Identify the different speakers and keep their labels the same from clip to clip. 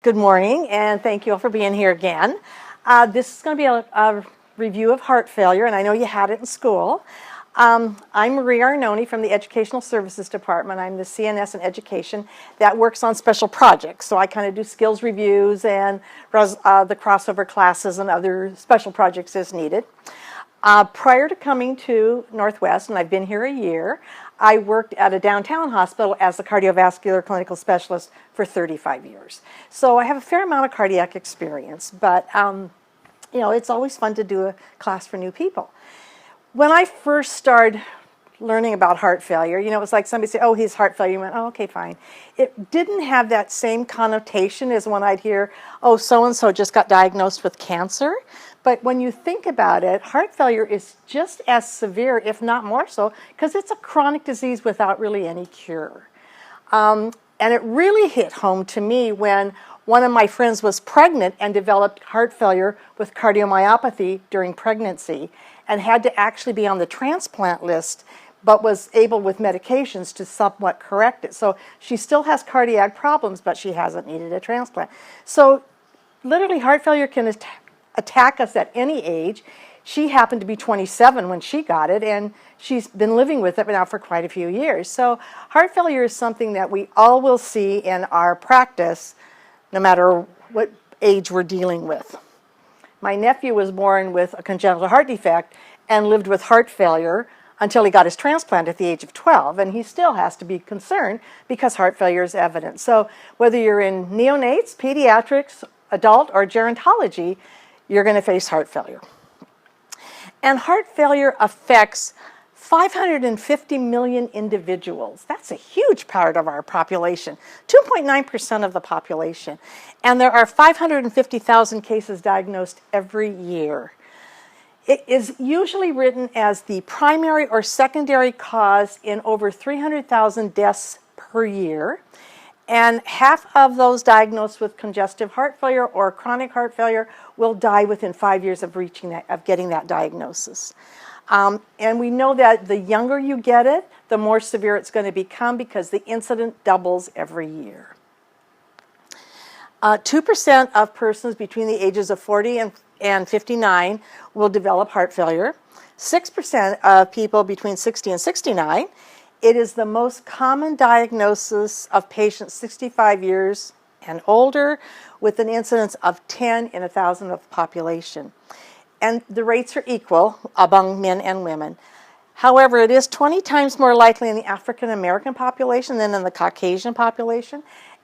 Speaker 1: Good morning, and thank you all for being here again. This is going to be a review of heart failure, and I know you had it in school. I'm Marie Arnone from the Educational Services Department. I'm the CNS in Education that works on special projects. So I kind of do skills reviews and the crossover classes and other special projects as needed. Prior to coming to Northwest, and I've been here a year, I worked at a downtown hospital as a cardiovascular clinical specialist for 35 years. So I have a fair amount of cardiac experience, but it's always fun to do a class for new people. When I first started learning about heart failure, it was like somebody said, oh, he's heart failure. You went, oh, okay, fine. It didn't have that same connotation as when I'd hear, oh, so-and-so just got diagnosed with cancer. But when you think about it, heart failure is just as severe, if not more so, because it's a chronic disease without really any cure. And it really hit home to me when one of my friends was pregnant and developed heart failure with cardiomyopathy during pregnancy and had to actually be on the transplant list, but was able with medications to somewhat correct it. So she still has cardiac problems, but she hasn't needed a transplant. So literally heart failure can attack us at any age. She happened to be 27 when she got it, and she's been living with it now for quite a few years. So heart failure is something that we all will see in our practice, no matter what age we're dealing with. My nephew was born with a congenital heart defect and lived with heart failure until he got his transplant at the age of 12, and he still has to be concerned because heart failure is evident. So whether you're in neonates, pediatrics, adult, or gerontology, you're going to face heart failure. And heart failure affects 550 million individuals. That's a huge part of our population, 2.9% of the population. And there are 550,000 cases diagnosed every year. It is usually written as the primary or secondary cause in over 300,000 deaths per year. And half of those diagnosed with congestive heart failure or chronic heart failure will die within 5 years of getting that diagnosis. And we know that the younger you get it, the more severe it's going to become because the incidence doubles every year. 2% of persons between the ages of 40 and 59 will develop heart failure. 6% of people between 60 and 69. It is the most common diagnosis of patients 65 years and older, with an incidence of 10 in 1,000 of the population. And the rates are equal among men and women. However, it is 20 times more likely in the African American population than in the Caucasian population.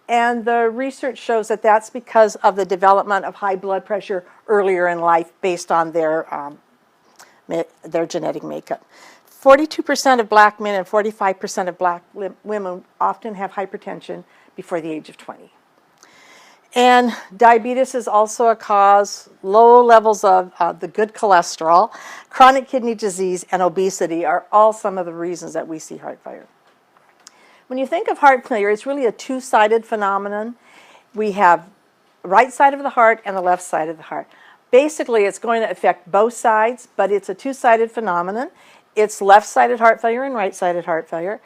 Speaker 1: And the research shows that that's because of the development of high blood pressure earlier in life based on their genetic makeup. 42% of black men and 45% of black women often have hypertension before the age of 20. And diabetes is also a cause. Low levels of the good cholesterol, chronic kidney disease, and obesity are all some of the reasons that we see heart failure. When you think of heart failure, it's really a two-sided phenomenon. We have the right side of the heart and the left side of the heart. Basically, it's going to affect both sides, but it's a two-sided phenomenon. It's left-sided heart failure and right-sided heart failure.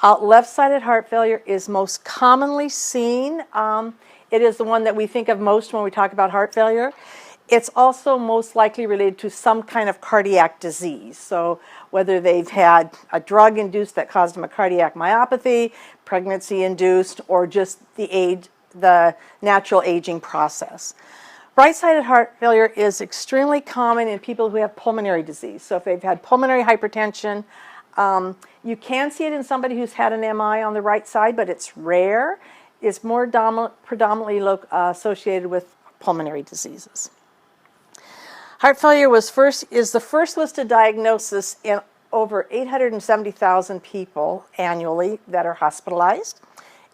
Speaker 1: Left-sided heart failure is most commonly seen. It is the one that we think of most when we talk about heart failure. It's also most likely related to some kind of cardiac disease. So whether they've had a drug induced that caused them a cardiac myopathy, pregnancy induced, or just the natural aging process. Right-sided heart failure is extremely common in people who have pulmonary disease. So if they've had pulmonary hypertension, you can see it in somebody who's had an MI on the right side, but it's rare. It's more predominantly associated with pulmonary diseases. Heart failure is the first listed diagnosis in over 870,000 people annually that are hospitalized.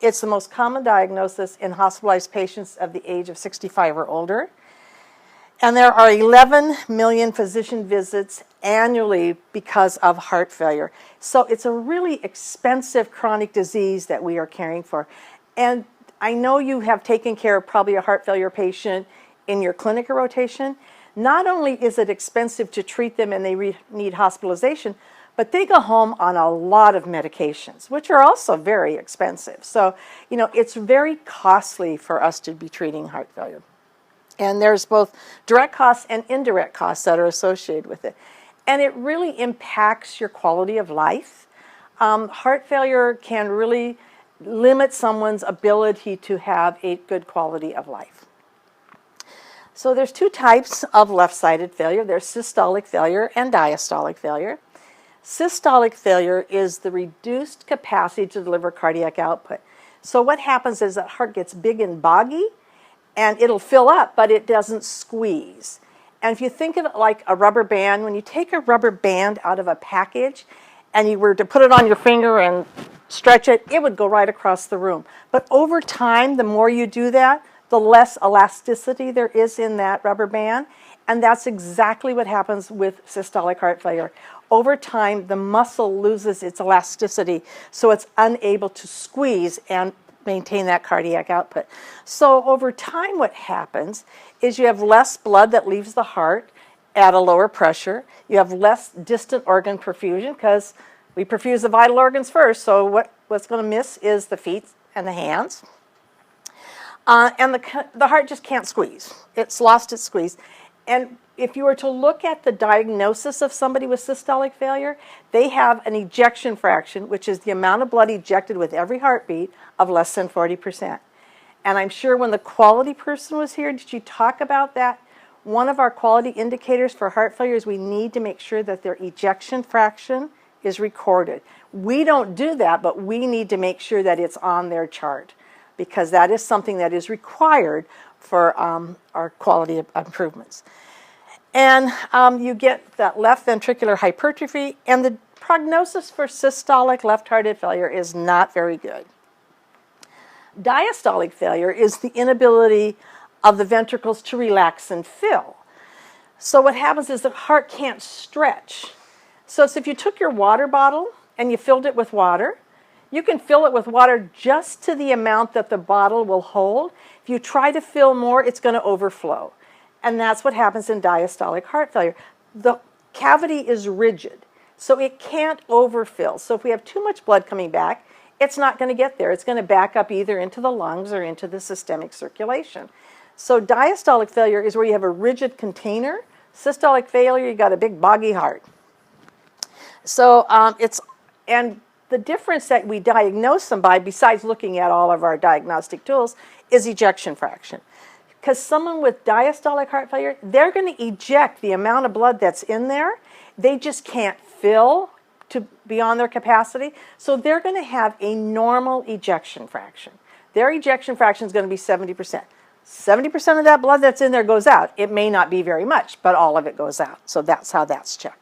Speaker 1: It's the most common diagnosis in hospitalized patients of the age of 65 or older. And there are 11 million physician visits annually because of heart failure. So it's a really expensive chronic disease that we are caring for. And I know you have taken care of probably a heart failure patient in your clinic rotation. Not only is it expensive to treat them and they need hospitalization, but they go home on a lot of medications, which are also very expensive. So, it's very costly for us to be treating heart failure. And there's both direct costs and indirect costs that are associated with it. And it really impacts your quality of life. Heart failure can really limit someone's ability to have a good quality of life. So there's two types of left-sided failure. There's systolic failure and diastolic failure. Systolic failure is the reduced capacity to deliver cardiac output. So what happens is that heart gets big and boggy, and it'll fill up, but it doesn't squeeze. And if you think of it like a rubber band, when you take a rubber band out of a package and you were to put it on your finger and stretch it, it would go right across the room. But over time, the more you do that, the less elasticity there is in that rubber band. And that's exactly what happens with systolic heart failure. Over time, the muscle loses its elasticity, so it's unable to squeeze and maintain that cardiac output. So over time, what happens is you have less blood that leaves the heart at a lower pressure. You have less distant organ perfusion because we perfuse the vital organs first. So what's going to miss is the feet and the hands. And the heart just can't squeeze. It's lost its squeeze. And if you were to look at the diagnosis of somebody with systolic failure, they have an ejection fraction, which is the amount of blood ejected with every heartbeat, of less than 40%. And I'm sure when the quality person was here, did you talk about that? One of our quality indicators for heart failure is we need to make sure that their ejection fraction is recorded. We don't do that, but we need to make sure that it's on their chart, because that is something that is required for our quality improvements. And you get that left ventricular hypertrophy, and the prognosis for systolic left-hearted failure is not very good. Diastolic failure is the inability of the ventricles to relax and fill. So what happens is the heart can't stretch. So if you took your water bottle and you filled it with water, you can fill it with water just to the amount that the bottle will hold. If you try to fill more, it's going to overflow. And that's what happens in diastolic heart failure. The cavity is rigid, so it can't overfill. So if we have too much blood coming back, it's not going to get there. It's going to back up either into the lungs or into the systemic circulation. So diastolic failure is where you have a rigid container. Systolic failure, you got a big boggy heart. So and the difference that we diagnose them by, besides looking at all of our diagnostic tools, is ejection fraction. Because someone with diastolic heart failure, they're going to eject the amount of blood that's in there. They just can't fill to beyond their capacity. So they're going to have a normal ejection fraction. Their ejection fraction is going to be 70%. 70% of that blood that's in there goes out. It may not be very much, but all of it goes out. So that's how that's checked.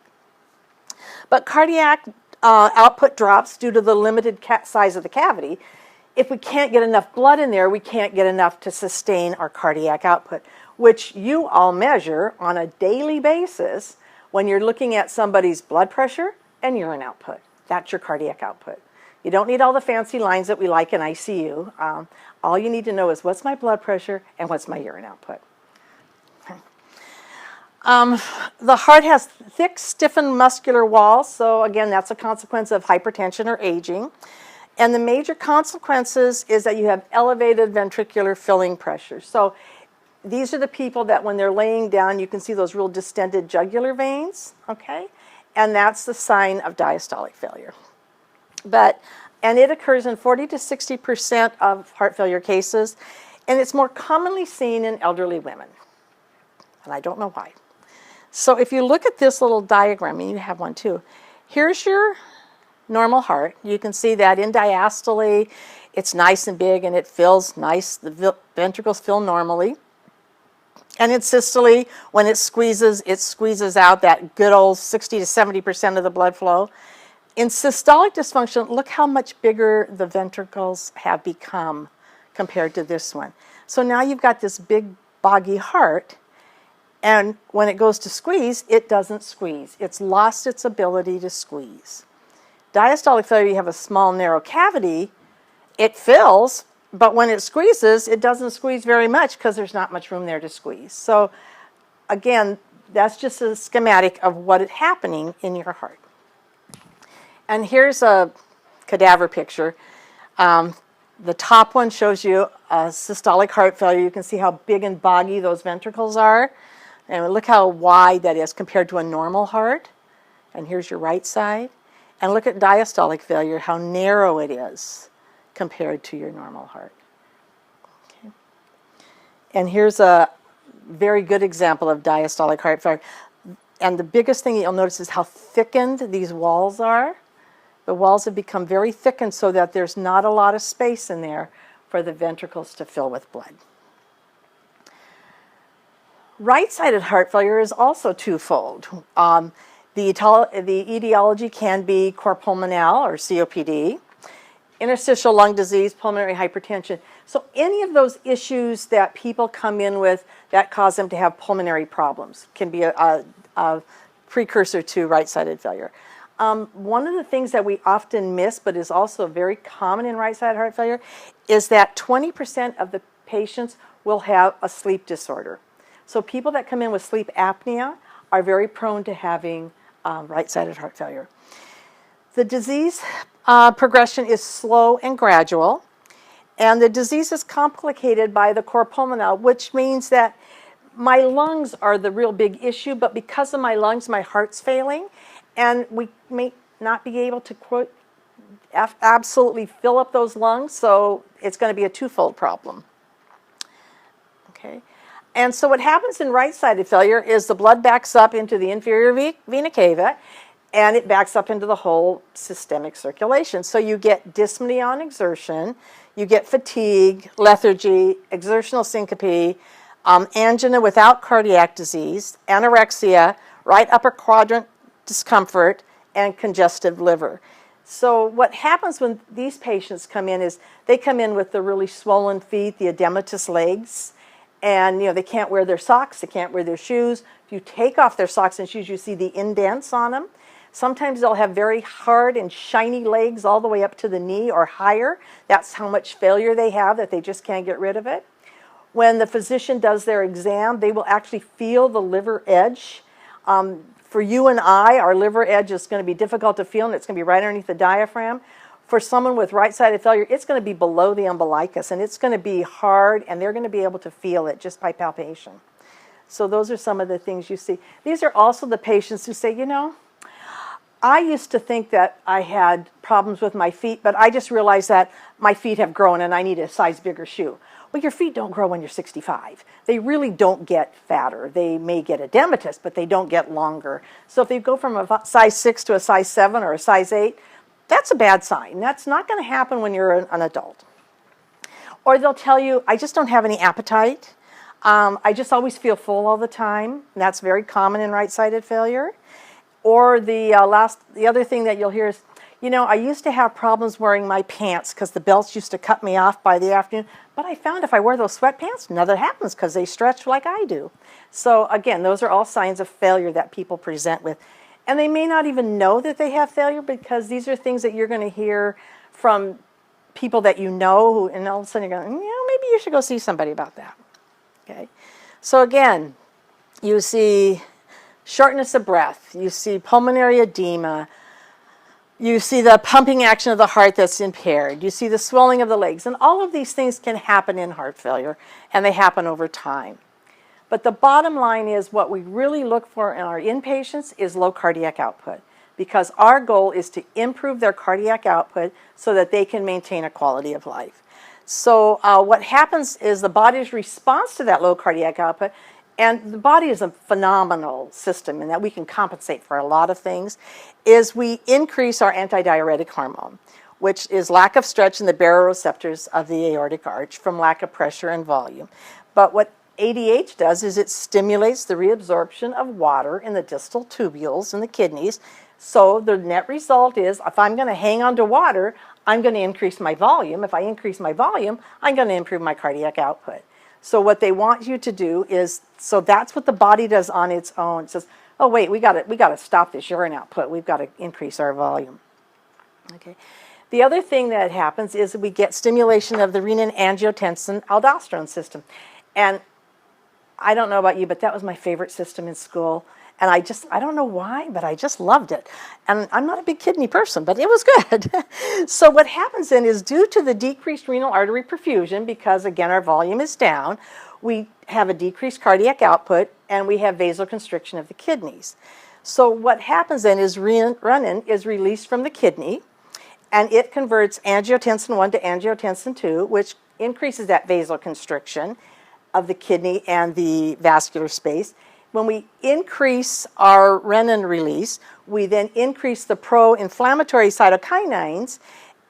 Speaker 1: But cardiac output drops due to the limited size of the cavity. If we can't get enough blood in there, we can't get enough to sustain our cardiac output, which you all measure on a daily basis when you're looking at somebody's blood pressure and urine output. That's your cardiac output. You don't need all the fancy lines that we like in ICU. All you need to know is what's my blood pressure and what's my urine output. The heart has thick, stiffened muscular walls, so again, that's a consequence of hypertension or aging. And the major consequences is that you have elevated ventricular filling pressure. So these are the people that when they're laying down, you can see those real distended jugular veins, okay? And that's the sign of diastolic failure. And it occurs in 40 to 60% of heart failure cases, and it's more commonly seen in elderly women. And I don't know why. So if you look at this little diagram, and you have one too, here's your normal heart. You can see that in diastole, it's nice and big and it fills nice. The ventricles fill normally. And in systole, when it squeezes out that good old 60 to 70% of the blood flow. In systolic dysfunction, look how much bigger the ventricles have become compared to this one. So now you've got this big boggy heart, and when it goes to squeeze, it doesn't squeeze. It's lost its ability to squeeze. Diastolic failure, you have a small, narrow cavity. It fills, but when it squeezes, it doesn't squeeze very much because there's not much room there to squeeze. So again, that's just a schematic of what is happening in your heart. And here's a cadaver picture. The top one shows you a systolic heart failure. You can see how big and boggy those ventricles are. And look how wide that is compared to a normal heart. And here's your right side. And look at diastolic failure, how narrow it is compared to your normal heart. Okay. And here's a very good example of diastolic heart failure. And the biggest thing you'll notice is how thickened these walls are. The walls have become very thickened so that there's not a lot of space in there for the ventricles to fill with blood. Right-sided heart failure is also twofold. The etiology can be cor pulmonale or COPD, interstitial lung disease, pulmonary hypertension. So any of those issues that people come in with that cause them to have pulmonary problems can be a precursor to right-sided failure. One of the things that we often miss, but is also very common in right-sided heart failure, is that 20% of the patients will have a sleep disorder. So people that come in with sleep apnea are very prone to having right-sided heart failure. The disease progression is slow and gradual, and the disease is complicated by the cor pulmonale, which means that my lungs are the real big issue, but because of my lungs, my heart's failing, and we may not be able to, quote, absolutely fill up those lungs, so it's going to be a twofold problem. Okay. And so what happens in right-sided failure is the blood backs up into the inferior vena cava, and it backs up into the whole systemic circulation. So you get dyspnea on exertion, you get fatigue, lethargy, exertional syncope, angina without cardiac disease, anorexia, right upper quadrant discomfort, and congestive liver. So what happens when these patients come in is they come in with the really swollen feet, the edematous legs, and they can't wear their socks, they can't wear their shoes. If you take off their socks and shoes, you see the indents on them. Sometimes they'll have very hard and shiny legs all the way up to the knee or higher. That's how much failure they have, that they just can't get rid of it. When the physician does their exam, they will actually feel the liver edge. For you and I, our liver edge is going to be difficult to feel, and it's going to be right underneath the diaphragm. For someone with right-sided failure, it's going to be below the umbilicus, and it's going to be hard, and they're going to be able to feel it just by palpation. So those are some of the things you see. These are also the patients who say, I used to think that I had problems with my feet, but I just realized that my feet have grown and I need a size bigger shoe. Well, your feet don't grow when you're 65. They really don't get fatter. They may get edematous, but they don't get longer. So if they go from a size 6 to a size 7 or a size 8, that's a bad sign. That's not going to happen when you're an adult. Or they'll tell you, I just don't have any appetite. I just always feel full all the time. And that's very common in right-sided failure. Or the other thing that you'll hear is, I used to have problems wearing my pants because the belts used to cut me off by the afternoon. But I found if I wear those sweatpants, nothing happens because they stretch like I do. So again, those are all signs of failure that people present with. And they may not even know that they have failure because these are things that you're going to hear from people that you know, and all of a sudden you're going, maybe you should go see somebody about that. Okay. So again, you see shortness of breath, you see pulmonary edema, you see the pumping action of the heart that's impaired, you see the swelling of the legs, and all of these things can happen in heart failure, and they happen over time. But the bottom line is what we really look for in our inpatients is low cardiac output, because our goal is to improve their cardiac output so that they can maintain a quality of life. So what happens is the body's response to that low cardiac output, and the body is a phenomenal system in that we can compensate for a lot of things, is we increase our antidiuretic hormone, which is lack of stretch in the baroreceptors of the aortic arch from lack of pressure and volume. But what ADH does is it stimulates the reabsorption of water in the distal tubules in the kidneys. So the net result is if I'm going to hang on to water, I'm going to increase my volume. If I increase my volume, I'm going to improve my cardiac output. So what they want you to do is, so that's what the body does on its own. It says, oh wait, we got to stop this urine output. We've got to increase our volume. Okay. The other thing that happens is we get stimulation of the renin-angiotensin-aldosterone system. And I don't know about you, but that was my favorite system in school. And I don't know why, but I just loved it. And I'm not a big kidney person, but it was good. So what happens then is, due to the decreased renal artery perfusion, because again our volume is down, we have a decreased cardiac output and we have vasoconstriction of the kidneys. So what happens then is renin is released from the kidney, and it converts angiotensin 1 to angiotensin 2, which increases that vasoconstriction of the kidney and the vascular space. When we increase our renin release, we then increase the pro-inflammatory cytokinins,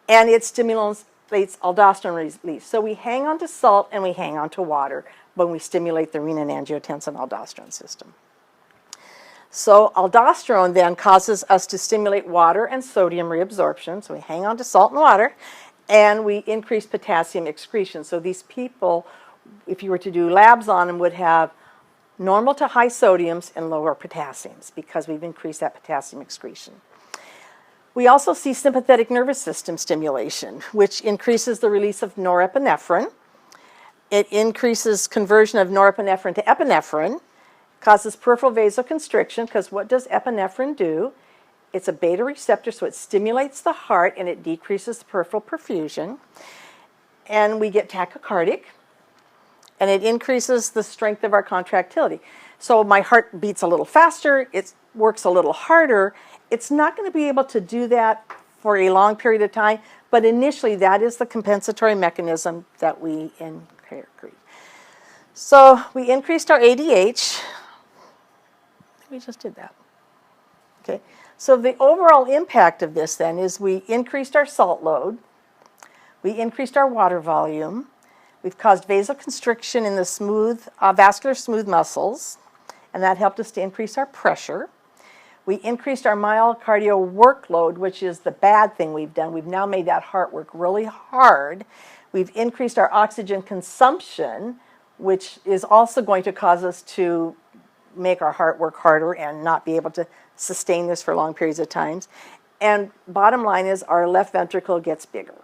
Speaker 1: and it stimulates aldosterone release. So we hang on to salt and we hang on to water when we stimulate the renin-angiotensin-aldosterone system. So aldosterone then causes us to stimulate water and sodium reabsorption. So we hang on to salt and water, and we increase potassium excretion. So these people, if you were to do labs on them, would have normal to high sodiums and lower potassiums because we've increased that potassium excretion. We also see sympathetic nervous system stimulation, which increases the release of norepinephrine. It increases conversion of norepinephrine to epinephrine, causes peripheral vasoconstriction, because what does epinephrine do? It's a beta receptor, so it stimulates the heart and it decreases the peripheral perfusion. And we get tachycardic, and it increases the strength of our contractility. So my heart beats a little faster, it works a little harder. It's not going to be able to do that for a long period of time, but initially that is the compensatory mechanism that we increase. So we increased our ADH. We just did that. Okay. So the overall impact of this then is we increased our salt load, we increased our water volume, we've caused vasoconstriction in the smooth, vascular smooth muscles, and that helped us to increase our pressure. We increased our myocardial workload, which is the bad thing we've done. We've now made that heart work really hard. We've increased our oxygen consumption, which is also going to cause us to make our heart work harder and not be able to sustain this for long periods of times. And bottom line is our left ventricle gets bigger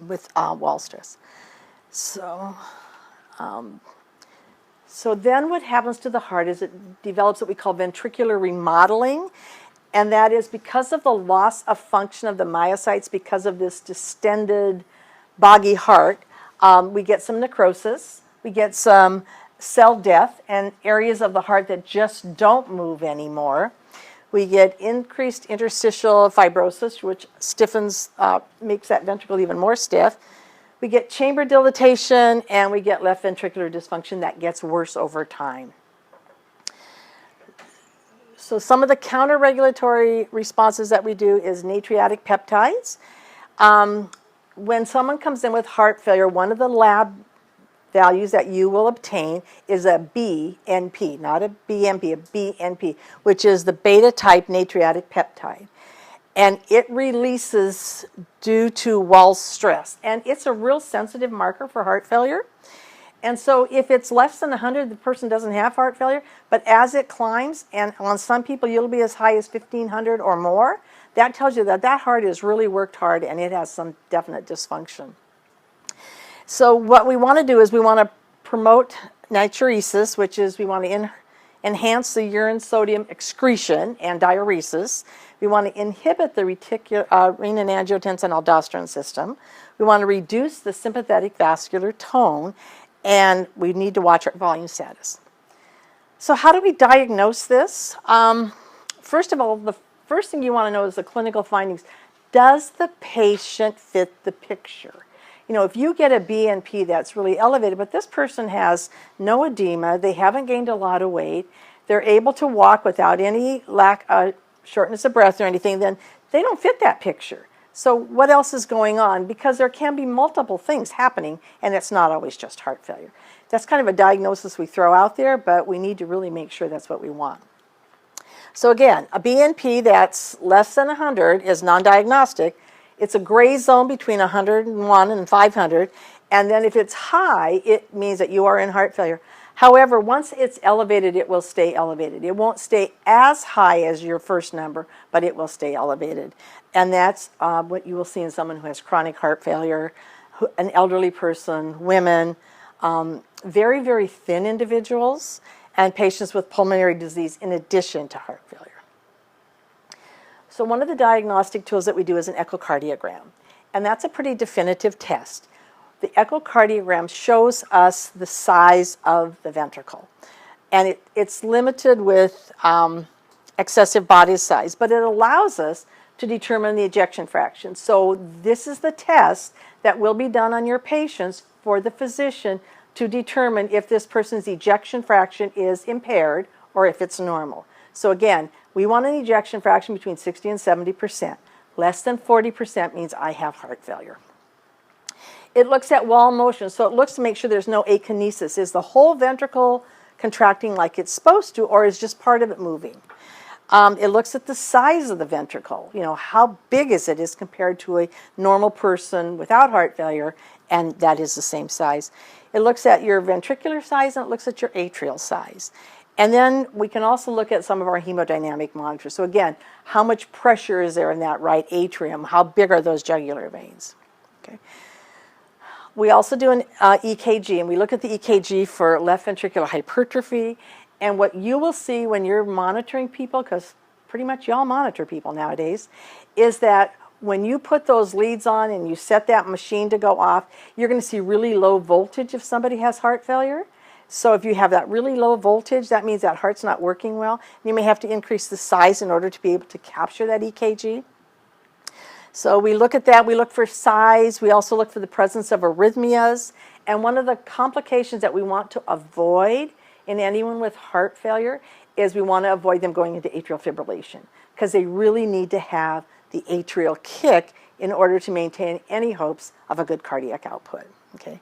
Speaker 1: with wall stress. So then what happens to the heart is it develops what we call ventricular remodeling, and that is because of the loss of function of the myocytes, because of this distended, boggy heart, we get some necrosis, we get some cell death, and areas of the heart that just don't move anymore. We get increased interstitial fibrosis, which stiffens, makes that ventricle even more stiff. We get chamber dilatation, and we get left ventricular dysfunction that gets worse over time. So some of the counter-regulatory responses that we do is natriuretic peptides. When someone comes in with heart failure, one of the lab values that you will obtain is a BNP, not a BMP, a BNP, which is the beta-type natriuretic peptide. And it releases due to wall stress. And it's a real sensitive marker for heart failure. And so if it's less than 100, the person doesn't have heart failure. But as it climbs, and on some people you'll be as high as 1,500 or more, that tells you that that heart has really worked hard and it has some definite dysfunction. So what we want to do is we want to promote natriuresis, which is we want to enhance the urine sodium excretion and diuresis. We want to inhibit the renin-angiotensin-aldosterone system. We want to reduce the sympathetic vascular tone, and we need to watch our volume status. So how do we diagnose this? First of all, the first thing you want to know is the clinical findings. Does the patient fit the picture? You know, if you get a BNP that's really elevated, but this person has no edema, they haven't gained a lot of weight, they're able to walk without any shortness of breath or anything, then they don't fit that picture. So what else is going on? Because there can be multiple things happening, and it's not always just heart failure. That's kind of a diagnosis we throw out there, but we need to really make sure that's what we want. So again, a BNP that's less than 100 is non-diagnostic. It's a gray zone between 101 and 500, and then if it's high, it means that you are in heart failure. However, once it's elevated, it will stay elevated. It won't stay as high as your first number, but it will stay elevated. And that's what you will see in someone who has chronic heart failure, an elderly person, women, very, very thin individuals. and patients with pulmonary disease in addition to heart failure. So one of the diagnostic tools that we do is an echocardiogram, and that's a pretty definitive test. The echocardiogram shows us the size of the ventricle, and it's limited with excessive body size, but it allows us to determine the ejection fraction. So this is the test that will be done on your patients for the physician to determine if this person's ejection fraction is impaired or if it's normal. So again, we want an ejection fraction between 60 and 70%. Less than 40% means I have heart failure. It looks at wall motion, so it looks to make sure there's no akinesis. Is the whole ventricle contracting like it's supposed to, or is just part of it moving? It looks at the size of the ventricle. You know, how big is it as compared to a normal person without heart failure, and that is the same size. It looks at your ventricular size, and it looks at your atrial size. And then we can also look at some of our hemodynamic monitors. So again, how much pressure is there in that right atrium? How big are those jugular veins? Okay. We also do an EKG, and we look at the EKG for left ventricular hypertrophy. And what you will see when you're monitoring people, because pretty much y'all monitor people nowadays, is that when you put those leads on and you set that machine to go off, you're going to see really low voltage if somebody has heart failure. So if you have that really low voltage, that means that heart's not working well. You may have to increase the size in order to be able to capture that EKG. So we look at that. We look for size. We also look for the presence of arrhythmias. And one of the complications that we want to avoid in anyone with heart failure is we want to avoid them going into atrial fibrillation, because they really need to have the atrial kick in order to maintain any hopes of a good cardiac output. Okay.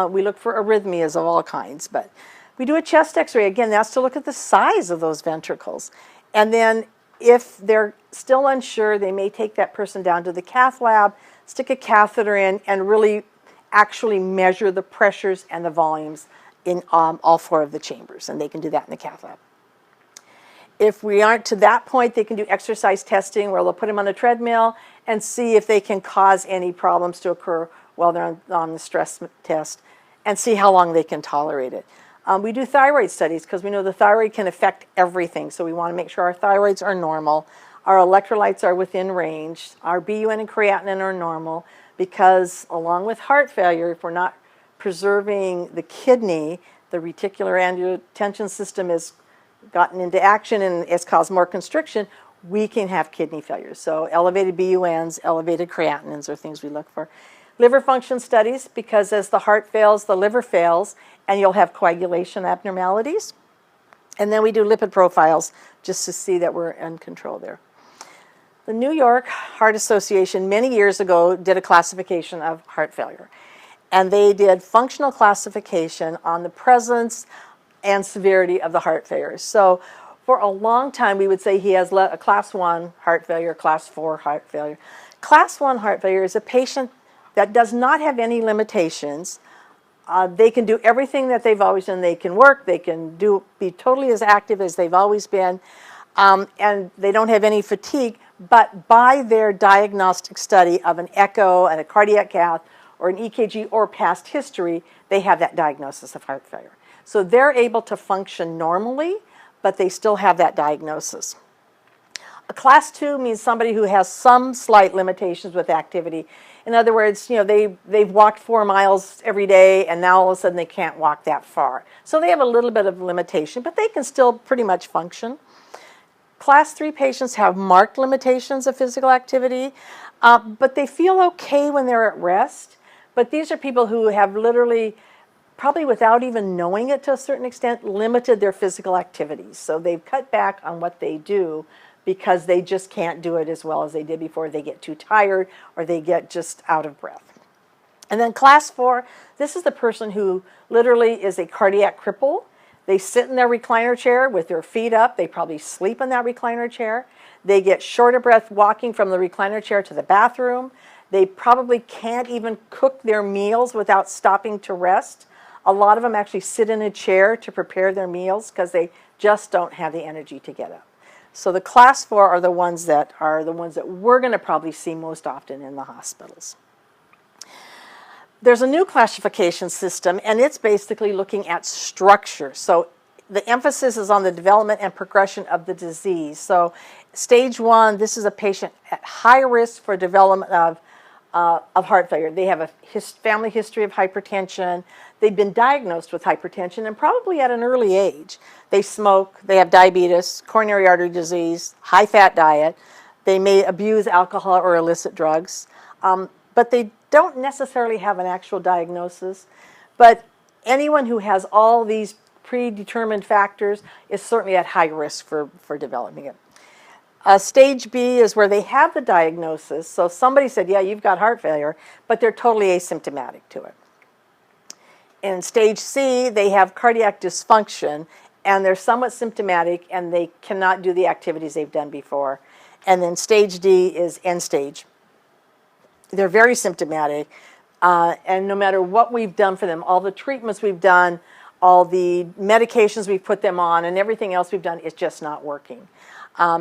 Speaker 1: We look for arrhythmias of all kinds, but we do a chest x-ray. Again, that's to look at the size of those ventricles. And then if they're still unsure, they may take that person down to the cath lab, stick a catheter in, and really actually measure the pressures and the volumes in all 4 of the chambers, and they can do that in the cath lab. If we aren't to that point, they can do exercise testing where they'll put them on a treadmill and see if they can cause any problems to occur while they're on the stress test, and see how long they can tolerate it. We do thyroid studies because we know the thyroid can affect everything, so we want to make sure our thyroids are normal, our electrolytes are within range, our BUN and creatinine are normal, because along with heart failure, if we're not preserving the kidney, the reticular angiotensin system has gotten into action and it's caused more constriction, we can have kidney failure. So elevated BUNs, elevated creatinines are things we look for. Liver function studies, because as the heart fails, the liver fails, and you'll have coagulation abnormalities. And then we do lipid profiles just to see that we're in control there. The New York Heart Association many years ago did a classification of heart failure. And they did functional classification on the presence and severity of the heart failure. So for a long time, we would say he has a class 1 heart failure, class 4 heart failure. Class 1 heart failure is a patient that does not have any limitations. They can do everything that they've always done. They can work, they can be totally as active as they've always been, and they don't have any fatigue, but by their diagnostic study of an echo and a cardiac cath or an EKG or past history, they have that diagnosis of heart failure. So they're able to function normally, but they still have that diagnosis. A class 2 means somebody who has some slight limitations with activity. In other words, you know, they've walked 4 miles every day, and now all of a sudden they can't walk that far. So they have a little bit of limitation, but they can still pretty much function. Class 3 patients have marked limitations of physical activity, but they feel okay when they're at rest. But these are people who have literally, probably without even knowing it to a certain extent, limited their physical activities. So they've cut back on what they do because they just can't do it as well as they did before. They get too tired or they get just out of breath. And then class 4, this is the person who literally is a cardiac cripple. They sit in their recliner chair with their feet up. They probably sleep in that recliner chair. They get short of breath walking from the recliner chair to the bathroom. They probably can't even cook their meals without stopping to rest. A lot of them actually sit in a chair to prepare their meals because they just don't have the energy to get up. So the class 4 are the ones that we're going to probably see most often in the hospitals. There's a new classification system, and it's basically looking at structure. So the emphasis is on the development and progression of the disease. So stage 1, this is a patient at high risk for development of heart failure. They have a family history of hypertension. They've been diagnosed with hypertension and probably at an early age. They smoke, they have diabetes, coronary artery disease, high-fat diet. They may abuse alcohol or illicit drugs, but they don't necessarily have an actual diagnosis. But anyone who has all these predetermined factors is certainly at high risk for developing it. Stage B is where they have the diagnosis. So somebody said, yeah, you've got heart failure, but they're totally asymptomatic to it. In stage C, they have cardiac dysfunction, and they're somewhat symptomatic, and they cannot do the activities they've done before. And then stage D is end stage. They're very symptomatic, and no matter what we've done for them, all the treatments we've done, all the medications we've put them on, and everything else we've done, it's just not working.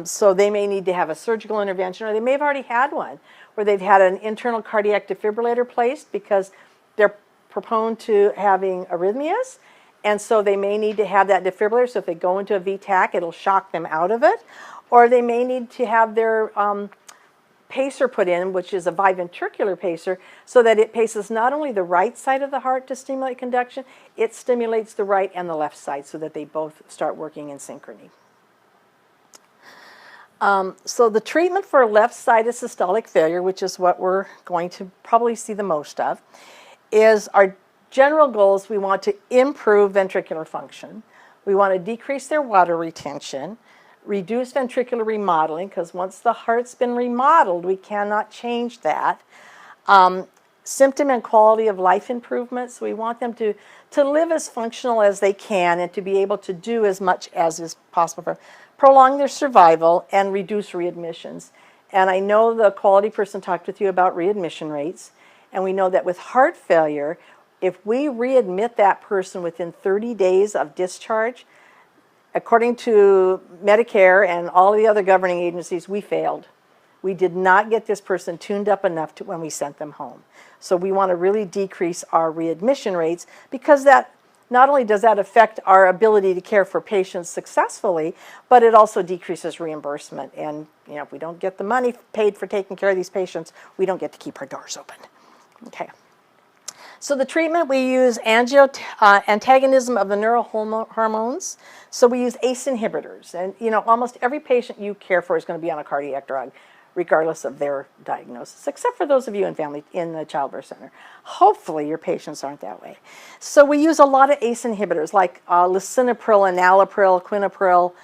Speaker 1: So they may need to have a surgical intervention, or they may have already had one, where they've had an internal cardiac defibrillator placed because they're prone to having arrhythmias, and so they may need to have that defibrillator, so if they go into a VTAC, it'll shock them out of it, or they may need to have their pacer put in, which is a biventricular pacer, so that it paces not only the right side of the heart to stimulate conduction, it stimulates the right and the left side so that they both start working in synchrony. So the treatment for left-sided systolic failure, which is what we're going to probably see the most of, is our general goals. We want to improve ventricular function. We want to decrease their water retention, reduce ventricular remodeling, because once the heart's been remodeled, we cannot change that. Symptom and quality of life improvements. So we want them to live as functional as they can and to be able to do as much as is possible for prolong their survival and reduce readmissions. And I know the quality person talked with you about readmission rates, and we know that with heart failure, if we readmit that person within 30 days of discharge, according to Medicare and all the other governing agencies, we failed. We did not get this person tuned up enough to when we sent them home. So we want to really decrease our readmission rates, because that not only does that affect our ability to care for patients successfully, but it also decreases reimbursement. And if we don't get the money paid for taking care of these patients, we don't get to keep our doors open. Okay. So the treatment, we use antagonism of the neurohormones. So we use ACE inhibitors. And almost every patient you care for is going to be on a cardiac drug, regardless of their diagnosis, except for those of you in the childbirth center. Hopefully your patients aren't that way. So we use a lot of ACE inhibitors like lisinopril, enalapril, quinapril.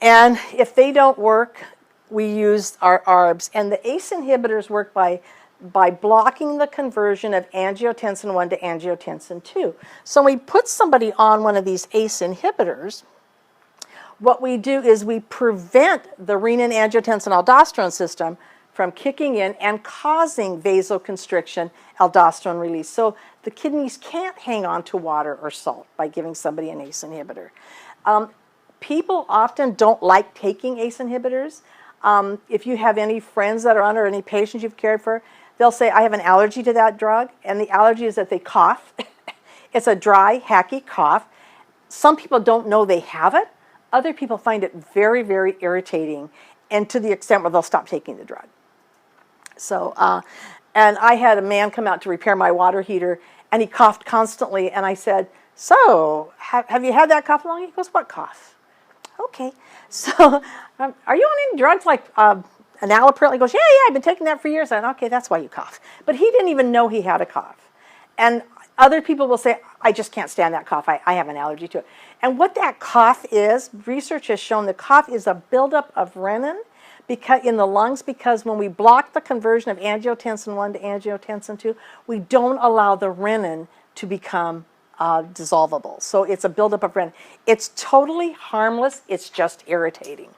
Speaker 1: And if they don't work, we use our ARBs. And the ACE inhibitors work by blocking the conversion of angiotensin 1 to angiotensin 2. So when we put somebody on one of these ACE inhibitors, what we do is we prevent the renin-angiotensin-aldosterone system from kicking in and causing vasoconstriction, aldosterone release. So the kidneys can't hang on to water or salt by giving somebody an ACE inhibitor. People often don't like taking ACE inhibitors. If you have any friends that are on or any patients you've cared for, they'll say, I have an allergy to that drug, and the allergy is that they cough. It's a dry, hacky cough. Some people don't know they have it. Other people find it very, very irritating, and to the extent where they'll stop taking the drug. So, and I had a man come out to repair my water heater, and he coughed constantly, and I said, so, have you had that cough long? He goes, what cough? Okay, so are you on any drugs like enalapril? He goes, yeah, I've been taking that for years. I said, okay, that's why you cough. But he didn't even know he had a cough. And other people will say, I just can't stand that cough. I have an allergy to it. And what that cough is, research has shown the cough is a buildup of renin in the lungs, because when we block the conversion of angiotensin 1 to angiotensin 2, we don't allow the renin to become dissolvable. So it's a buildup of renin. It's totally harmless. It's just irritating.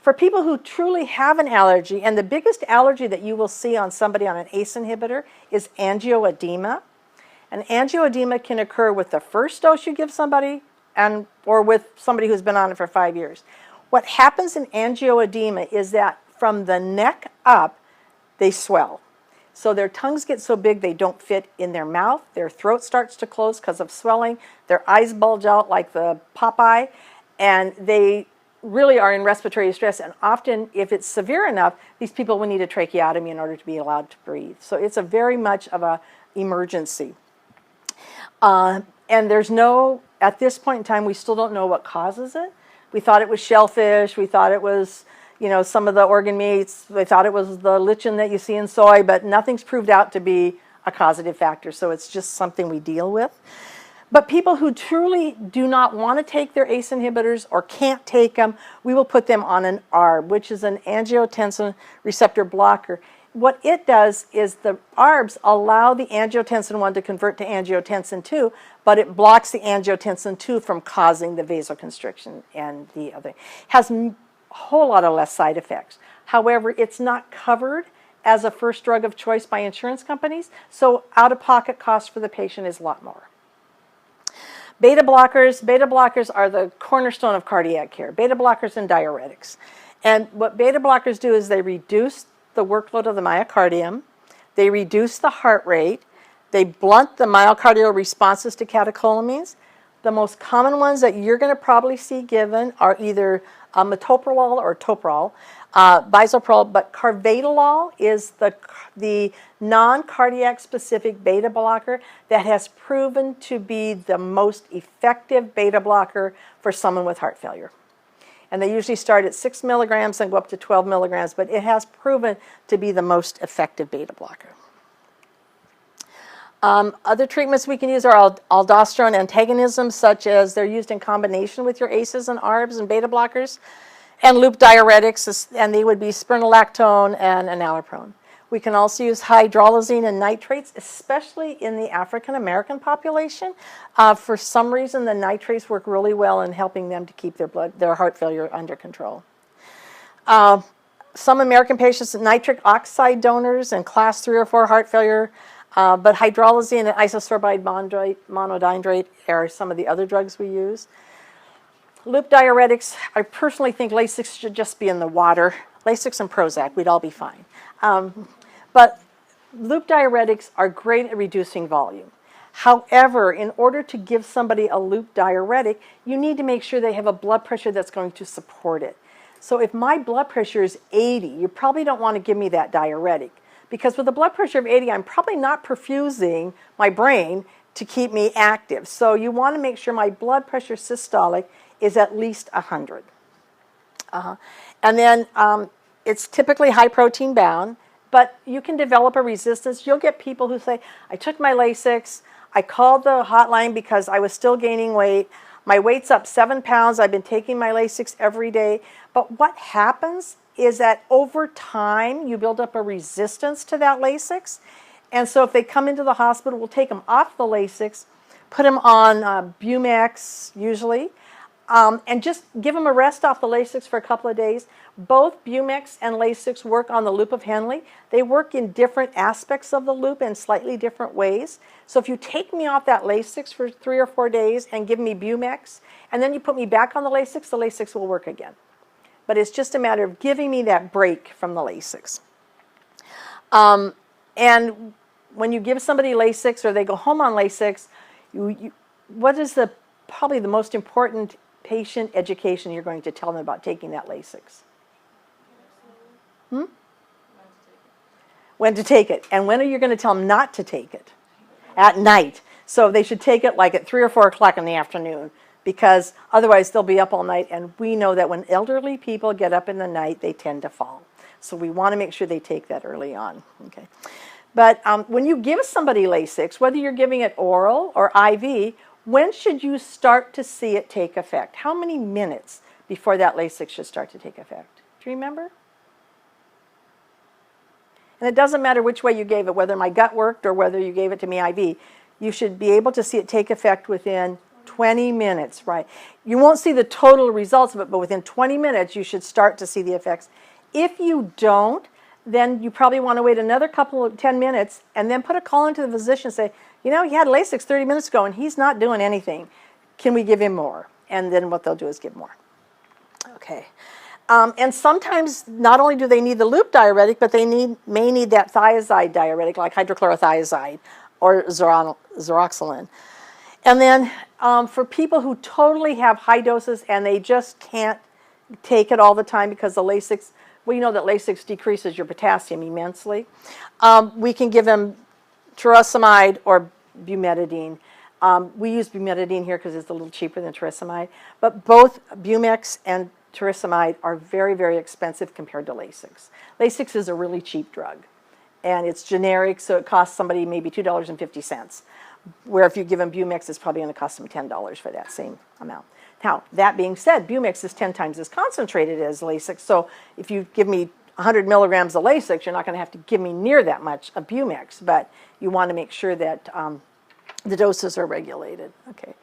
Speaker 1: For people who truly have an allergy, and the biggest allergy that you will see on somebody on an ACE inhibitor is angioedema. And angioedema can occur with the first dose you give somebody or with somebody who's been on it for 5 years. What happens in angioedema is that from the neck up, they swell. So their tongues get so big they don't fit in their mouth. Their throat starts to close because of swelling. Their eyes bulge out like the Popeye. And they really are in respiratory distress. And often, if it's severe enough, these people will need a tracheotomy in order to be allowed to breathe. So it's a very much of an emergency. And there's no, at this point in time, we still don't know what causes it. We thought it was shellfish. We thought it was, you know, some of the organ meats. We thought it was the lichen that you see in soy, but nothing's proved out to be a causative factor. So it's just something we deal with. But people who truly do not want to take their ACE inhibitors or can't take them, we will put them on an ARB, which is an angiotensin receptor blocker. What it does is the ARBs allow the angiotensin 1 to convert to angiotensin 2, but it blocks the angiotensin 2 from causing the vasoconstriction and the other. It has a whole lot of less side effects. However, it's not covered as a first drug of choice by insurance companies, so out-of-pocket cost for the patient is a lot more. Beta blockers are the cornerstone of cardiac care. Beta blockers and diuretics. And what beta blockers do is they reduce the workload of the myocardium, they reduce the heart rate, they blunt the myocardial responses to catecholamines. The most common ones that you're going to probably see given are either metoprolol or toprol, bisoprolol, but carvedilol is the non-cardiac specific beta blocker that has proven to be the most effective beta blocker for someone with heart failure. And they usually start at 6 milligrams and go up to 12 milligrams, but it has proven to be the most effective beta blocker. Other treatments we can use are aldosterone antagonisms, such as they're used in combination with your ACEs and ARBs and beta blockers, and loop diuretics, and they would be spironolactone and enalaprone. We can also use hydralazine and nitrates, especially in the African American population. For some reason, the nitrates work really well in helping them to keep their heart failure under control. Some American patients are nitric oxide donors and class 3 or 4 heart failure, but hydralazine and isosorbide monodihydrate are some of the other drugs we use. Loop diuretics, I personally think Lasix should just be in the water. Lasix and Prozac, we'd all be fine. But loop diuretics are great at reducing volume. However, in order to give somebody a loop diuretic, you need to make sure they have a blood pressure that's going to support it. So if my blood pressure is 80, you probably don't want to give me that diuretic, because with a blood pressure of 80, I'm probably not perfusing my brain to keep me active. So you want to make sure my blood pressure systolic is at least 100. And then it's typically high protein bound, but you can develop a resistance. You'll get people who say, I took my Lasix, I called the hotline because I was still gaining weight, my weight's up 7 pounds, I've been taking my Lasix every day. But what happens is that over time, you build up a resistance to that Lasix. And so if they come into the hospital, we'll take them off the Lasix, put them on Bumex usually, and just give them a rest off the Lasix for a couple of days. Both Bumex and Lasix work on the loop of Henle. They work in different aspects of the loop in slightly different ways. So if you take me off that Lasix for 3 or 4 days and give me Bumex, and then you put me back on the Lasix will work again. But it's just a matter of giving me that break from the Lasix. And when you give somebody Lasix or they go home on Lasix, what is probably the most important patient education you're going to tell them about taking that Lasix? When to take it. And when are you going to tell them not to take it? At night. So they should take it like at 3 or 4 o'clock in the afternoon, because otherwise they'll be up all night. And we know that when elderly people get up in the night, they tend to fall. So we want to make sure they take that early on. Okay. But when you give somebody Lasix, whether you're giving it oral or IV, when should you start to see it take effect? How many minutes before that Lasix should start to take effect? Do you remember? And it doesn't matter which way you gave it, whether my gut worked or whether you gave it to me IV. You should be able to see it take effect within 20 minutes, right? You won't see the total results of it, but within 20 minutes, you should start to see the effects. If you don't, then you probably want to wait another 10 minutes and then put a call into the physician and say, you know, he had Lasix 30 minutes ago and he's not doing anything. Can we give him more? And then what they'll do is give more. Okay. And sometimes not only do they need the loop diuretic, but they may need that thiazide diuretic like hydrochlorothiazide or Zeroxylin. And then for people who totally have high doses and they just can't take it all the time because the Lasix, well, you know that Lasix decreases your potassium immensely. We can give them furosemide or bumetadine. We use bumetadine here because it's a little cheaper than furosemide. But both Bumex and furosemide are very, very expensive compared to Lasix. Lasix is a really cheap drug, and it's generic, so it costs somebody maybe $2.50. Where if you give them Bumex, it's probably going to cost them $10 for that same amount. Now, that being said, Bumex is 10 times as concentrated as Lasix, so if you give me 100 milligrams of Lasix, you're not going to have to give me near that much of Bumex, but you want to make sure that the doses are regulated. Okay.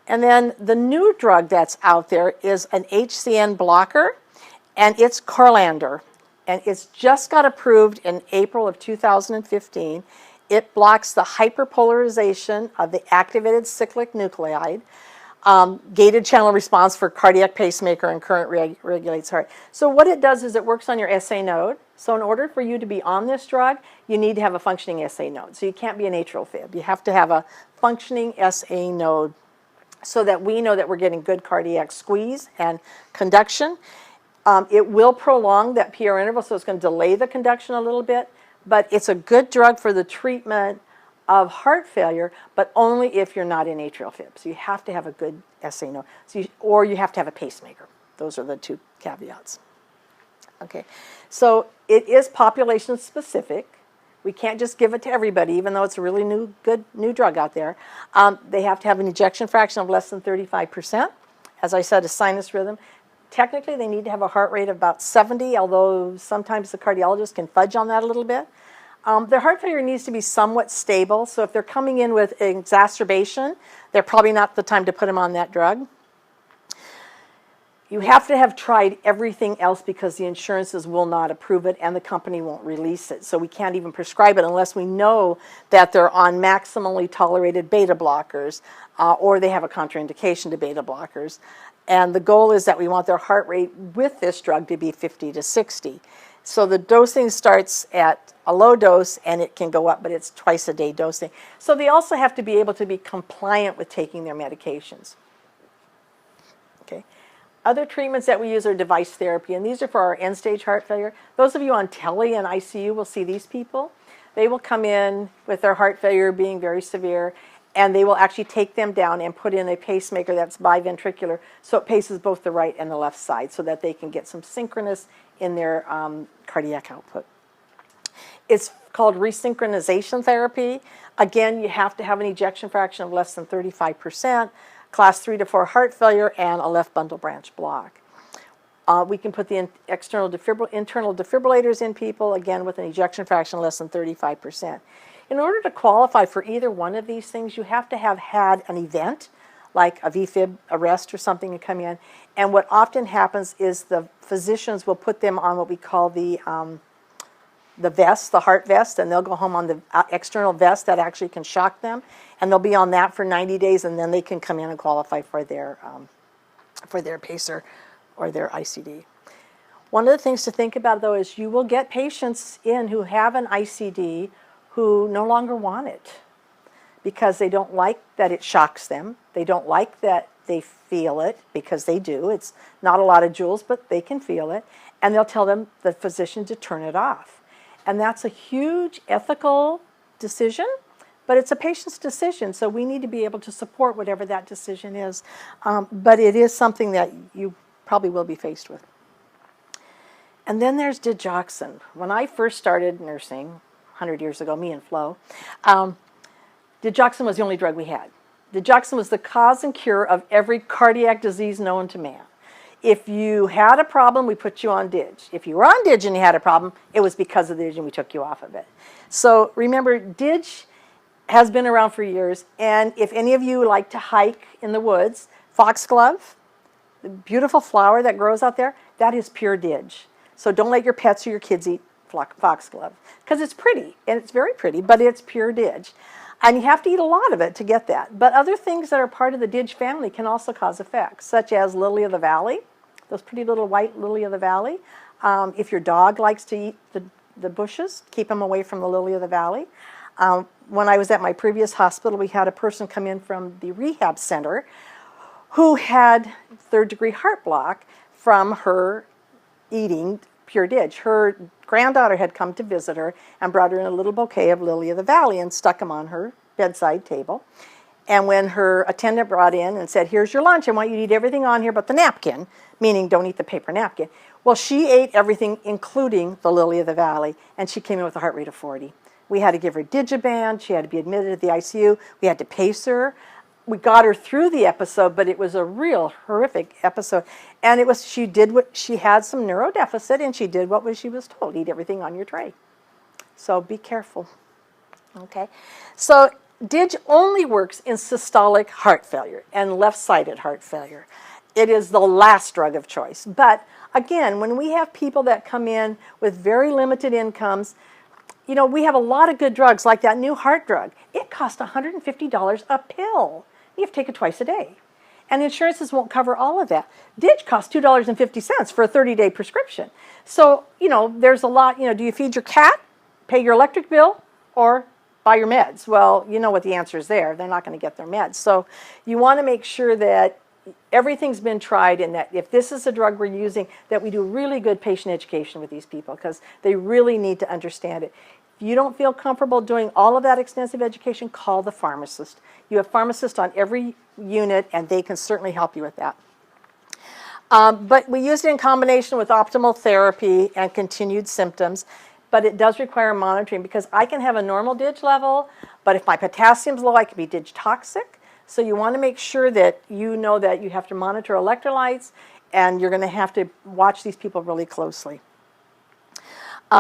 Speaker 1: And then the new drug that's out there is an HCN blocker, and it's Corlander, and it's just got approved in April of 2015. It blocks the hyperpolarization of the activated cyclic nucleide, gated channel response for cardiac pacemaker, and current regulates heart. So what it does is it works on your SA node. So in order for you to be on this drug, you need to have a functioning SA node. So you can't be an atrial fib. You have to have a functioning SA node so that we know that we're getting good cardiac squeeze and conduction. It will prolong that PR interval, so it's going to delay the conduction a little bit, but it's a good drug for the treatment of heart failure, but only if you're not in atrial fib. So you have to have a good SA node, or you have to have a pacemaker. Those are the two caveats. Okay, so it is population specific. We can't just give it to everybody, even though it's a really good new drug out there. They have to have an ejection fraction of less than 35%. As I said, a sinus rhythm. Technically, they need to have a heart rate of about 70, although sometimes the cardiologist can fudge on that a little bit. Their heart failure needs to be somewhat stable, so if they're coming in with an exacerbation, they're probably not the time to put them on that drug. You have to have tried everything else because the insurances will not approve it and the company won't release it. So we can't even prescribe it unless we know that they're on maximally tolerated beta blockers or they have a contraindication to beta blockers. And the goal is that we want their heart rate with this drug to be 50 to 60. So the dosing starts at a low dose and it can go up, but it's twice a day dosing. So they also have to be able to be compliant with taking their medications. Okay. Other treatments that we use are device therapy, and these are for our end-stage heart failure. Those of you on tele and ICU will see these people. They will come in with their heart failure being very severe, and they will actually take them down and put in a pacemaker that's biventricular, so it paces both the right and the left side so that they can get some synchronous in their cardiac output. It's called resynchronization therapy. Again, you have to have an ejection fraction of less than 35%. Class 3 to 4 heart failure, and a left bundle branch block. We can put the internal defibrillators in people, again with an ejection fraction less than 35%. In order to qualify for either one of these things, you have to have had an event, like a VFib arrest or something, and come in. And what often happens is the physicians will put them on what we call the vest, the heart vest, and they'll go home on the external vest that actually can shock them, and they'll be on that for 90 days, and then they can come in and qualify for their pacer or their ICD. One of the things to think about, though, is you will get patients in who have an ICD who no longer want it because they don't like that it shocks them. They don't like that they feel it, because they do. It's not a lot of joules, but they can feel it, and they'll tell them, the physician, to turn it off. And that's a huge ethical decision, but it's a patient's decision, so we need to be able to support whatever that decision is. But it is something that you probably will be faced with. And then there's digoxin. When I first started nursing, 100 years ago, me and Flo, digoxin was the only drug we had. Digoxin was the cause and cure of every cardiac disease known to man. If you had a problem, we put you on dig. If you were on dig and you had a problem, it was because of the dig and we took you off of it. So remember, dig has been around for years, and if any of you like to hike in the woods, foxglove, the beautiful flower that grows out there, that is pure dig. So don't let your pets or your kids eat foxglove, because it's pretty, and it's very pretty, but it's pure dig. And you have to eat a lot of it to get that. But other things that are part of the dig family can also cause effects, such as lily of the valley, those pretty little white lily of the valley. If your dog likes to eat the bushes, keep them away from the lily of the valley. When I was at my previous hospital, we had a person come in from the rehab center who had third-degree heart block from her eating pure ditch. Her granddaughter had come to visit her and brought her in a little bouquet of lily of the valley and stuck them on her bedside table. And when her attendant brought in and said, here's your lunch, I want you to eat everything on here but the napkin, meaning don't eat the paper napkin. Well, she ate everything, including the lily of the valley, and she came in with a heart rate of 40. We had to give her Digiband. She had to be admitted to the ICU. We had to pace her. We got her through the episode, but it was a real horrific episode. And it was, she had some neurodeficit, and she did what she was told, eat everything on your tray. So be careful. Okay. So DIG only works in systolic heart failure and left-sided heart failure. It is the last drug of choice. But again, when we have people that come in with very limited incomes, you know, we have a lot of good drugs like that new heart drug. It costs $150 a pill. You have to take it twice a day. And insurances won't cover all of that. DIG costs $2.50 for a 30-day prescription. So, you know, there's a lot, you know, do you feed your cat, pay your electric bill, or buy your meds? Well, you know what the answer is there. They're not going to get their meds. So you want to make sure that everything's been tried and that if this is a drug we're using, that we do really good patient education with these people because they really need to understand it. If you don't feel comfortable doing all of that extensive education, call the pharmacist. You have pharmacists on every unit and they can certainly help you with that. But we use it in combination with optimal therapy and continued symptoms, but it does require monitoring because I can have a normal DIG level, but if my potassium's low, I can be DIG toxic. So you want to make sure that you know that you have to monitor electrolytes and you're going to have to watch these people really closely.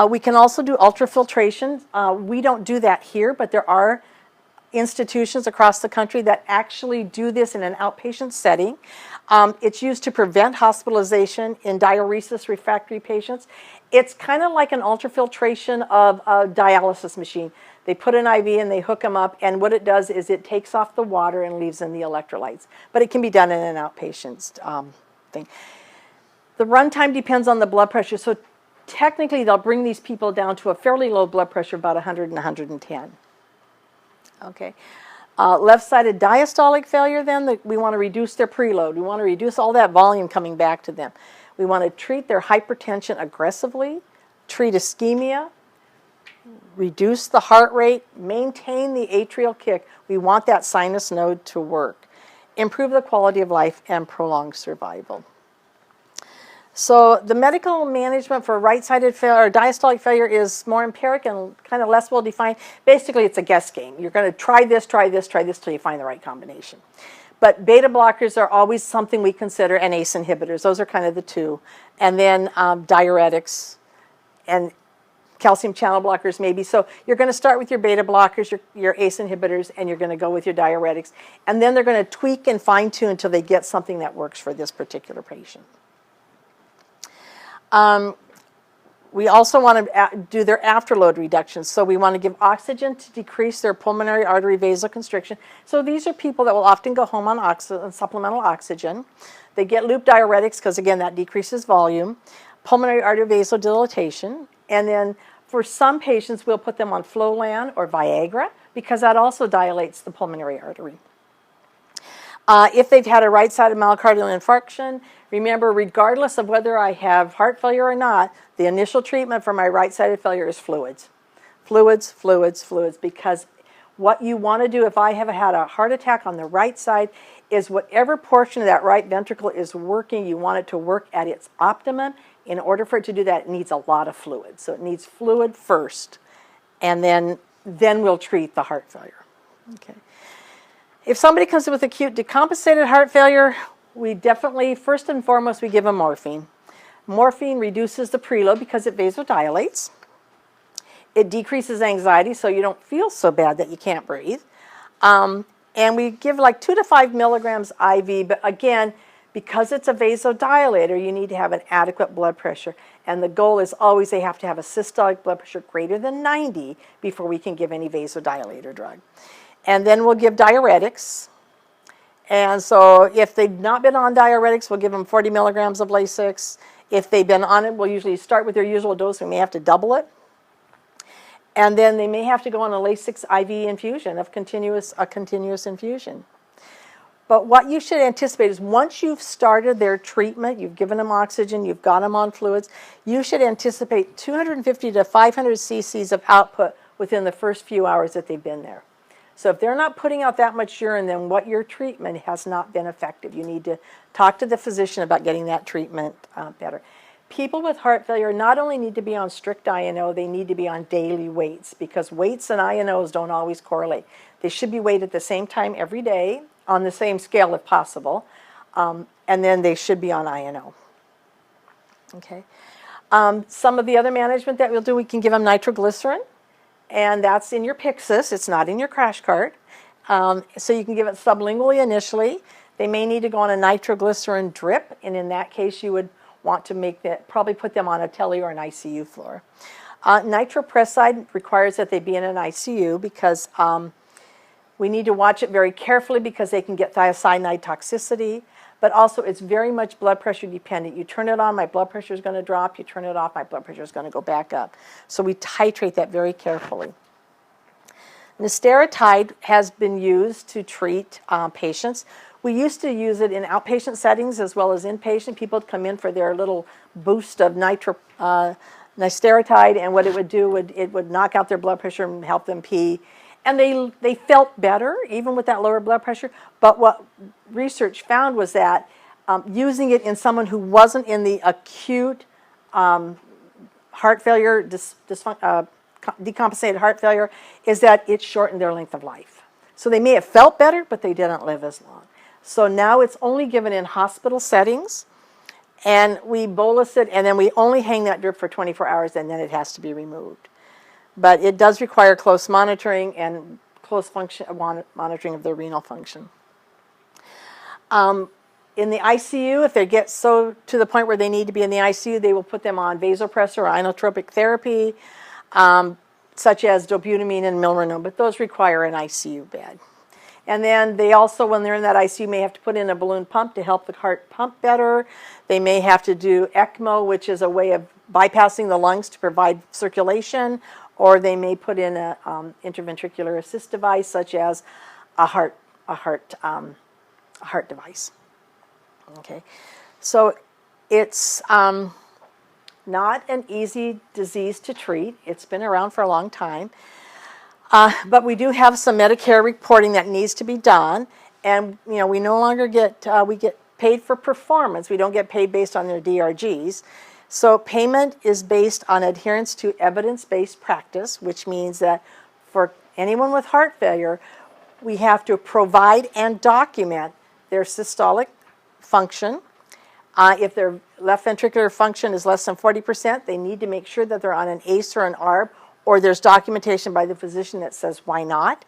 Speaker 1: We can also do ultrafiltration. We don't do that here, but there are institutions across the country that actually do this in an outpatient setting. It's used to prevent hospitalization in diuresis refractory patients. It's kind of like an ultrafiltration of a dialysis machine. They put an IV and they hook them up, and what it does is it takes off the water and leaves in the electrolytes. But it can be done in an outpatient thing. The runtime depends on the blood pressure, so technically they'll bring these people down to a fairly low blood pressure, about 100 and 110. Okay. Left-sided diastolic failure, then, we want to reduce their preload. We want to reduce all that volume coming back to them. We want to treat their hypertension aggressively, treat ischemia, reduce the heart rate, maintain the atrial kick. We want that sinus node to work. Improve the quality of life and prolong survival. So the medical management for right-sided failure or diastolic failure is more empiric and kind of less well-defined. Basically, it's a guess game. You're going to try this till you find the right combination. But beta blockers are always something we consider, and ACE inhibitors. Those are kind of the two. And then diuretics and calcium channel blockers maybe. So you're going to start with your beta blockers, your ACE inhibitors, and you're going to go with your diuretics. And then they're going to tweak and fine-tune until they get something that works for this particular patient. We also want to do their afterload reduction. So we want to give oxygen to decrease their pulmonary artery vasoconstriction. So these are people that will often go home on supplemental oxygen. They get loop diuretics because, again, that decreases volume. Pulmonary artery vasodilatation. And then for some patients, we'll put them on Flolan or Viagra because that also dilates the pulmonary artery. If they've had a right-sided myocardial infarction, remember, regardless of whether I have heart failure or not, the initial treatment for my right-sided failure is fluids. Fluids, fluids, fluids, because what you want to do if I have had a heart attack on the right side is whatever portion of that right ventricle is working, you want it to work at its optimum. In order for it to do that, it needs a lot of fluid. So it needs fluid first, and then we'll treat the heart failure. Okay. If somebody comes in with acute decompensated heart failure, we definitely, first and foremost, we give them morphine. Morphine reduces the preload because it vasodilates. It decreases anxiety so you don't feel so bad that you can't breathe. And we give like 2 to 5 milligrams IV, but again, because it's a vasodilator, you need to have an adequate blood pressure. And the goal is always they have to have a systolic blood pressure greater than 90 before we can give any vasodilator drug. And then we'll give diuretics. And so if they've not been on diuretics, we'll give them 40 milligrams of Lasix. If they've been on it, we'll usually start with their usual dose. We may have to double it. And then they may have to go on a Lasix IV infusion of a continuous infusion. But what you should anticipate is once you've started their treatment, you've given them oxygen, you've got them on fluids, you should anticipate 250 to 500 cc's of output within the first few hours that they've been there. So if they're not putting out that much urine, then what your treatment has not been effective. You need to talk to the physician about getting that treatment better. People with heart failure not only need to be on strict INO, they need to be on daily weights because weights and INOs don't always correlate. They should be weighed at the same time every day on the same scale if possible, and then they should be on INO. Okay. Some of the other management that we'll do, we can give them nitroglycerin, and that's in your Pyxis. It's not in your crash cart. So you can give it sublingually initially. They may need to go on a nitroglycerin drip, and in that case you would want to probably put them on a tele or an ICU floor. Nitroprusside requires that they be in an ICU because we need to watch it very carefully because they can get thiocyanide toxicity, but also it's very much blood pressure dependent. You turn it on, my blood pressure is going to drop. You turn it off, my blood pressure is going to go back up. So we titrate that very carefully. Nesterotide has been used to treat patients. We used to use it in outpatient settings as well as inpatient. People would come in for their little boost of nesterotide, and what it would do, it would knock out their blood pressure and help them pee. And they felt better, even with that lower blood pressure. But what research found was that using it in someone who wasn't in the acute heart failure, decompensated heart failure, is that it shortened their length of life. So they may have felt better, but they didn't live as long. So now it's only given in hospital settings, and we bolus it, and then we only hang that drip for 24 hours, and then it has to be removed. But it does require close monitoring and close monitoring of the renal function. In the ICU, if they get so to the point where they need to be in the ICU, they will put them on vasopressor or inotropic therapy, such as dobutamine and milrinone, but those require an ICU bed. And then they also, when they're in that ICU, may have to put in a balloon pump to help the heart pump better. They may have to do ECMO, which is a way of bypassing the lungs to provide circulation, or they may put in a intraventricular assist device, such as a heart device. Okay, so it's not an easy disease to treat. It's been around for a long time, but we do have some Medicare reporting that needs to be done, and we no longer get we get paid for performance. We don't get paid based on their DRGs. So payment is based on adherence to evidence-based practice, which means that for anyone with heart failure, we have to provide and document their systolic function. If their left ventricular function is less than 40%, they need to make sure that they're on an ACE or an ARB, or there's documentation by the physician that says why not.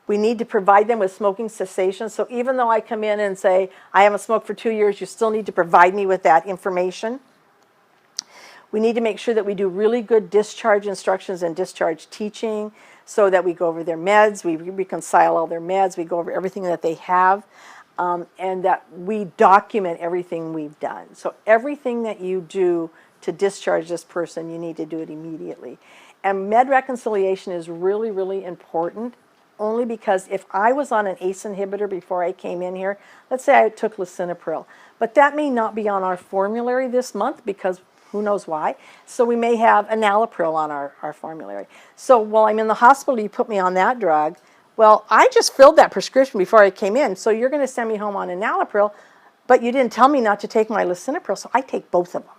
Speaker 1: We need to provide them with smoking cessation. So even though I come in and say, I haven't smoked for 2 years, you still need to provide me with that information. We need to make sure that we do really good discharge instructions and discharge teaching so that we go over their meds, we reconcile all their meds, we go over everything that they have, and that we document everything we've done. So everything that you do to discharge this person, you need to do it immediately. And med reconciliation is really, really important, only because if I was on an ACE inhibitor before I came in here, let's say I took lisinopril, but that may not be on our formulary this month because who knows why. So we may have enalapril on our formulary. So while I'm in the hospital, you put me on that drug. Well, I just filled that prescription before I came in, so you're going to send me home on enalapril, but you didn't tell me not to take my lisinopril, so I take both of them.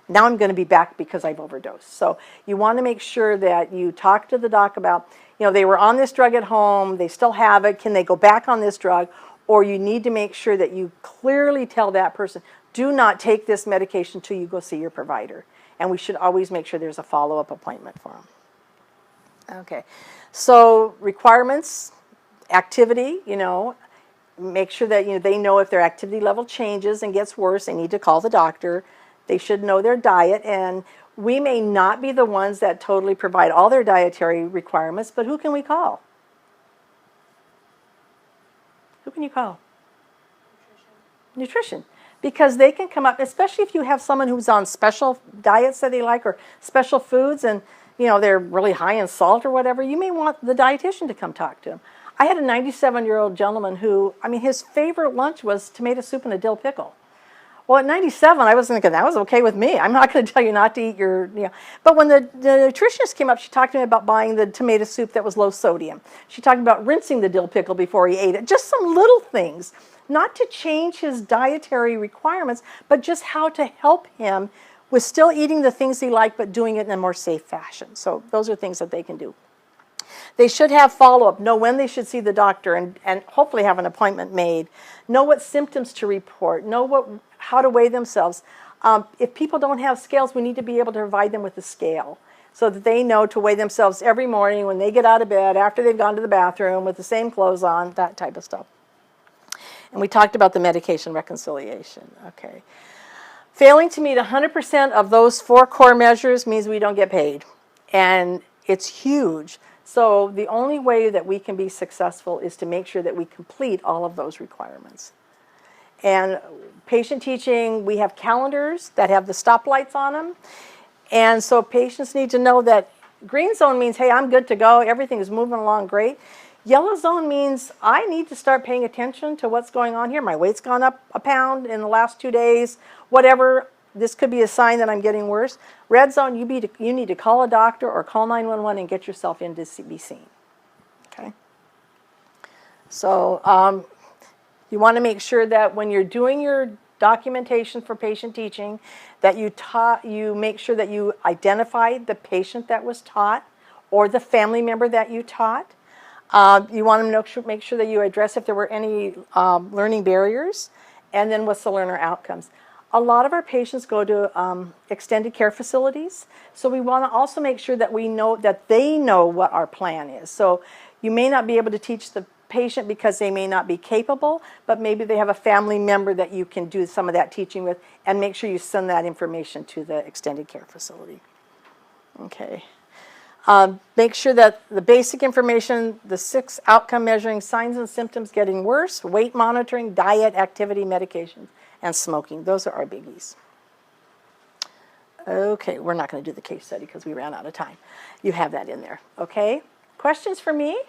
Speaker 1: Now I'm going to be back because I've overdosed. So you want to make sure that you talk to the doc about, they were on this drug at home, they still have it, can they go back on this drug? Or you need to make sure that you clearly tell that person, do not take this medication until you go see your provider. And we should always make sure there's a follow-up appointment for them. Okay, so requirements, activity, make sure that they know if their activity level changes and gets worse, they need to call the doctor. They should know their diet, and we may not be the ones that totally provide all their dietary requirements, but who can we call? Who can you call? nutrition, because they can come up, especially if you have someone who's on special diets that they like or special foods, and they're really high in salt or whatever. You may want the dietitian to come talk to them. I had a 97-year-old gentleman who, his favorite lunch was tomato soup and a dill pickle. Well, at 97, I was thinking that was okay with me. I'm not going to tell you not to eat But when the nutritionist came up, she talked to me about buying the tomato soup that was low sodium. She talked about rinsing the dill pickle before he ate it. Just some little things, not to change his dietary requirements, but just how to help him with still eating the things he liked, but doing it in a more safe fashion. So those are things that they can do. They should have follow-up, know when they should see the doctor, and hopefully have an appointment made. Know what symptoms to report. Know how to weigh themselves. If people don't have scales, we need to be able to provide them with a scale so that they know to weigh themselves every morning when they get out of bed, after they've gone to the bathroom with the same clothes on, that type of stuff. And we talked about the medication reconciliation. Okay. Failing to meet 100% of those 4 core measures means we don't get paid. And it's huge. So the only way that we can be successful is to make sure that we complete all of those requirements. And patient teaching, we have calendars that have the stoplights on them. And so patients need to know that green zone means, hey, I'm good to go. Everything is moving along great. Yellow zone means I need to start paying attention to what's going on here. My weight's gone up a pound in the last 2 days, whatever. This could be a sign that I'm getting worse. Red zone, you need to call a doctor or call 911 and get yourself in to be seen. Okay? So you want to make sure that when you're doing your documentation for patient teaching, that you make sure that you identify the patient that was taught or the family member that you taught. You want to make sure that you address if there were any learning barriers, and then what's the learner outcomes. A lot of our patients go to extended care facilities, so we want to also make sure that they know what our plan is. So you may not be able to teach the patient because they may not be capable, but maybe they have a family member that you can do some of that teaching with, and make sure you send that information to the extended care facility. Okay. Make sure that the basic information, the 6 outcome measuring, signs and symptoms getting worse, weight monitoring, diet, activity, medication, and smoking. Those are our biggies. Okay, we're not going to do the case study because we ran out of time. You have that in there. Okay? Questions for me?